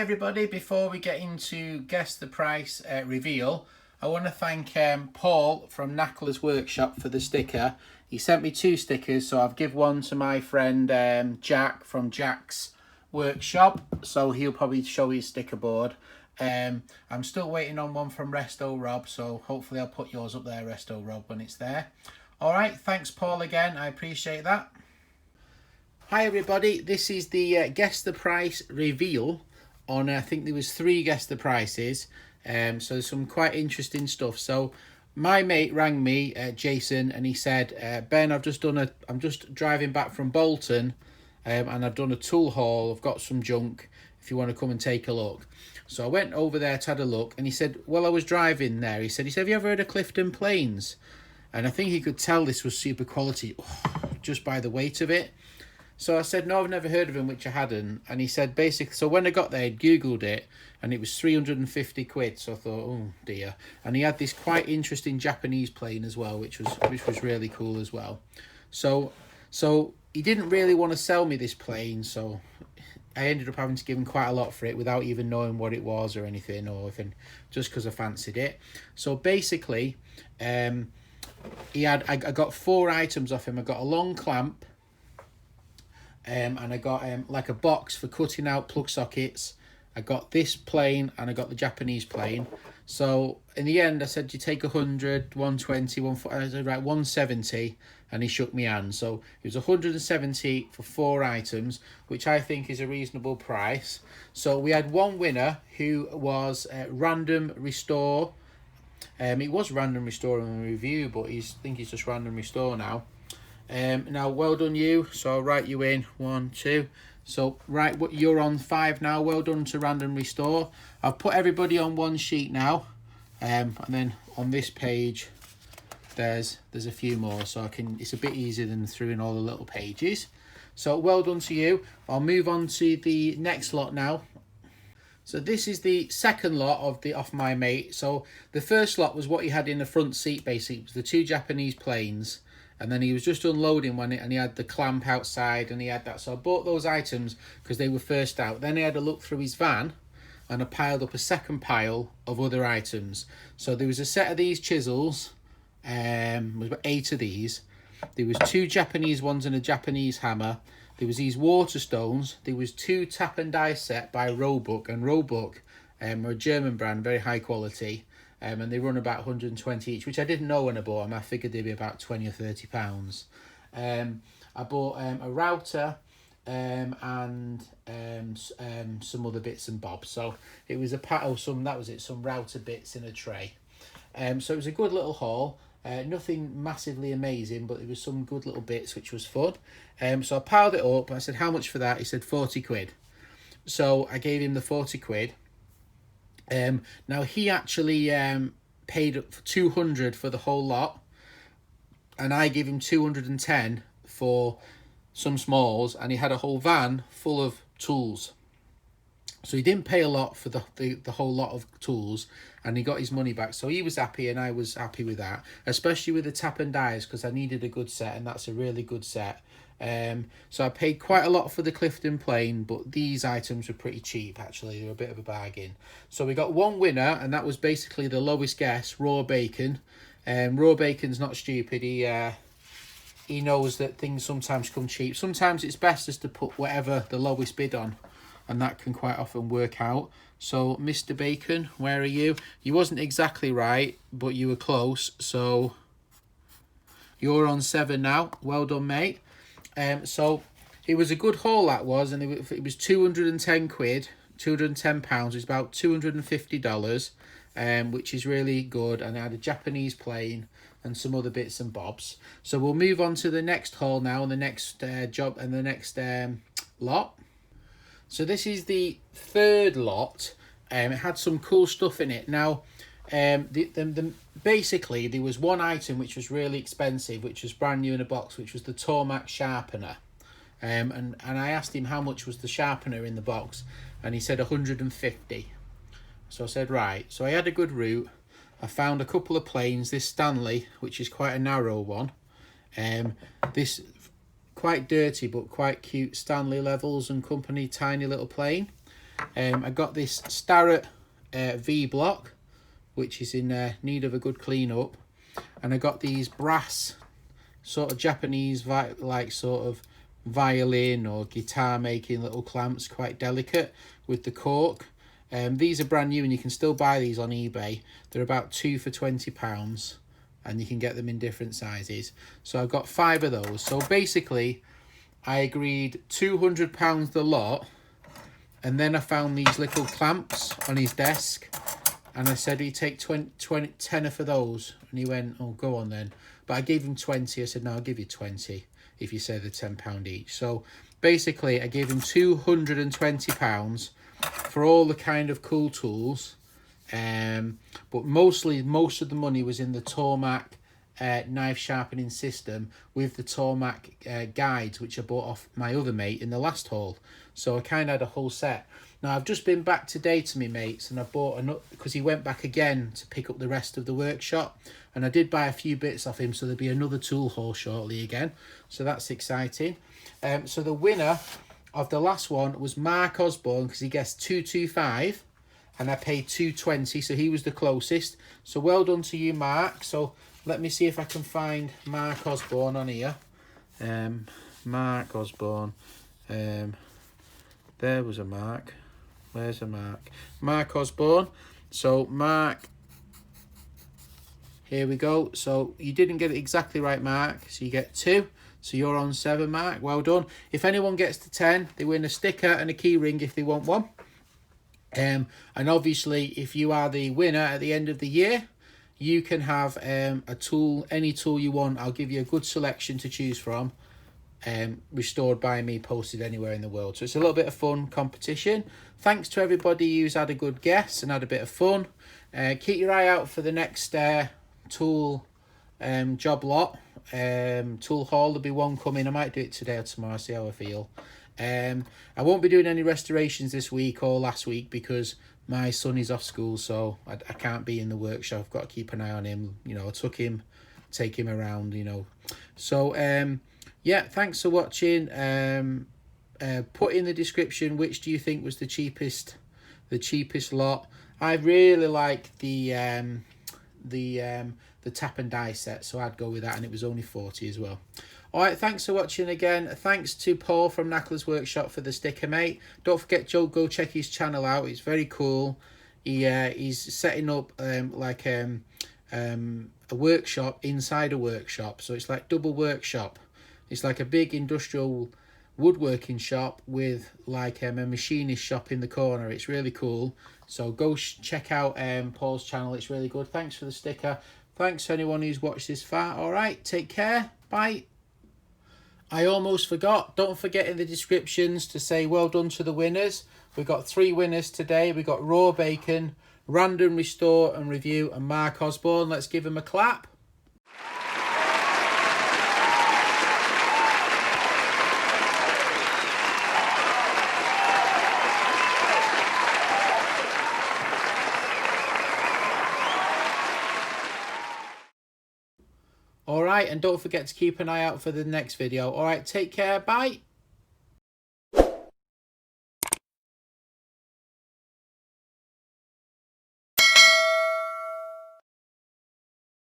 everybody, before we get into guess the price reveal, I want to thank Paul from Knackler's Workshop for the sticker. He sent me 2 stickers, so I've given one to my friend Jack from Jack's Workshop, so he'll probably show his sticker board. I'm still waiting on one from Resto Rob, so hopefully I'll put yours up there, Resto Rob, when it's there. Alright, thanks Paul again, I appreciate that. Hi everybody, this is the guess the price reveal on, I think there was 3 guess the prices, so some quite interesting stuff. So my mate rang me, Jason, and he said, Ben, I'm just driving back from Bolton, and I've done a tool haul, I've got some junk, if you want to come and take a look. So I went over there to have a look, and he said, well, I was driving there, he said, have you ever heard of Clifton Plains? And I think he could tell this was super quality, just by the weight of it. So I said, no, I've never heard of him, which I hadn't. And he said, basically, so when I got there, I'd Googled it, and it was 350 quid. So I thought, oh dear. And he had this quite interesting Japanese plane as well, which was really cool as well. So he didn't really want to sell me this plane, so I ended up having to give him quite a lot for it without even knowing what it was or anything, just because I fancied it. So basically, I got 4 items off him. I got a long clamp, and I got like a box for cutting out plug sockets. I got this plane and I got the Japanese plane. So in the end I said, you take 100, 120, 140, I said right, 170, and he shook me hand. So it was 170 for 4 items, which I think is a reasonable price. So we had one winner who was Random Restore. It was Random Restore in the review, but I think he's just Random Restore now. Now well done you, so I'll write you in 1, 2. So right, you're on 5 now. Well done to Random Restore. I've put everybody on one sheet now, and then on this page there's a few more, so it's a bit easier than through in all the little pages. So well done to you. I'll move on to the next lot now. So this is the second lot off my mate. So the first lot was what he had in the front seat, basically. It was the 2 Japanese planes. And then he was just unloading and he had the clamp outside, and he had that. So I bought those items because they were first out. Then I had a look through his van, and I piled up a second pile of other items. So there was a set of these chisels, there was about 8 of these. There was 2 Japanese ones and a Japanese hammer. There was these water stones. There was 2 tap and die set by Roebuck, and Roebuck are a German brand, very high quality. And they run about 120 each, which I didn't know when I bought them. I figured they'd be about 20 or 30 pounds. I bought a router and some other bits and bobs. So it was some router bits in a tray. So it was a good little haul. Nothing massively amazing, but there was some good little bits, which was fun. So I piled it up. I said, how much for that? He said 40 quid. So I gave him the 40 quid. Now he actually paid 200 for the whole lot, and I gave him 210 for some smalls, and he had a whole van full of tools. So he didn't pay a lot for the whole lot of tools, and he got his money back. So he was happy, and I was happy with that, especially with the tap and dies, because I needed a good set, and that's a really good set. So I paid quite a lot for the Clifton plane, but these items were pretty cheap, actually. They were a bit of a bargain. So we got one winner, and that was basically the lowest guess, Raw Bacon. Raw Bacon's not stupid. He knows that things sometimes come cheap. Sometimes it's best just to put whatever the lowest bid on, and that can quite often work out. So Mr. Bacon, where are you? You wasn't exactly right, but you were close. So you're on 7 now. Well done, mate. So it was a good haul, that was, and it was 210 quid, 210 pounds. It's about $250, which is really good. And I had a Japanese plane and some other bits and bobs. So we'll move on to the next haul now, and the next job and the next lot. So this is the third lot. It had some cool stuff in it. Now, basically there was one item which was really expensive, which was brand new in a box, which was the Tormac sharpener. And I asked him how much was the sharpener in the box, and he said 150. So I said, right. So I had a good route. I found a couple of planes, this Stanley, which is quite a narrow one. This quite dirty but quite cute Stanley Levels and Company tiny little plane. I got this Starrett V block, which is in need of a good clean up, and I got these brass sort of Japanese like sort of violin or guitar making little clamps, quite delicate with the cork. These are brand new and you can still buy these on eBay. They're about 2 for £20 and you can get them in different sizes. So I've got 5 of those. So basically I agreed £200 the lot, and then I found these little clamps on his desk and I said, he'd take 10 for those, and he went, oh, go on then. But I gave him 20. I said, no, I'll give you 20 if you say they're £10 each. So basically I gave him £220 for all the kind of cool tools, but most of the money was in the Tormac knife sharpening system with the Tormac guides, which I bought off my other mate in the last haul. So I kind of had a whole set. Now I've just been back today to my mates and I bought another, because he went back again to pick up the rest of the workshop, and I did buy a few bits off him, so there'll be another tool haul shortly again, so that's exciting. So the winner of the last one was Mark Osborne, because he guessed 225 and I paid 220, so he was the closest. So well done to you, Mark. So let me see if I can find Mark Osborne on here. Mark Osborne. There was a Mark. Where's a Mark? Mark Osborne. So Mark, here we go. So you didn't get it exactly right, Mark. So you get 2. So you're on 7, Mark. Well done. If anyone gets to 10, they win a sticker and a key ring if they want one. And obviously, if you are the winner at the end of the year, you can have a tool, any tool you want. I'll give you a good selection to choose from. Restored by me, posted anywhere in the world. So it's a little bit of fun competition. Thanks to everybody who's had a good guess and had a bit of fun. Keep your eye out for the next tool job lot, tool haul. There'll be one coming. I might do it today or tomorrow, see how I feel. I won't be doing any restorations this week or last week because my son is off school, so I can't be in the workshop. I've got to keep an eye on him. You know, I take him around, you know. So yeah, thanks for watching. Put in the description which do you think was the cheapest lot. I really like the tap and die set, so I'd go with that, and it was only 40 as well. All right, thanks for watching again. Thanks to Paul from Knackler's Workshop for the sticker, mate. Don't forget, Joe, go check his channel out. It's very cool. He's setting up like a workshop inside a workshop, so it's like double workshop. It's like a big industrial woodworking shop with like a machinist shop in the corner. It's really cool. So go check out Paul's channel. It's really good. Thanks for the sticker. Thanks to anyone who's watched this far. All right, take care. Bye. I almost forgot. Don't forget in the descriptions to say well done to the winners. We've got 3 winners today. We've got Raw Bacon, Random Restore and Review, and Mark Osborne. Let's give him a clap. All right, and don't forget to keep an eye out for the next video. All right, take care. Bye.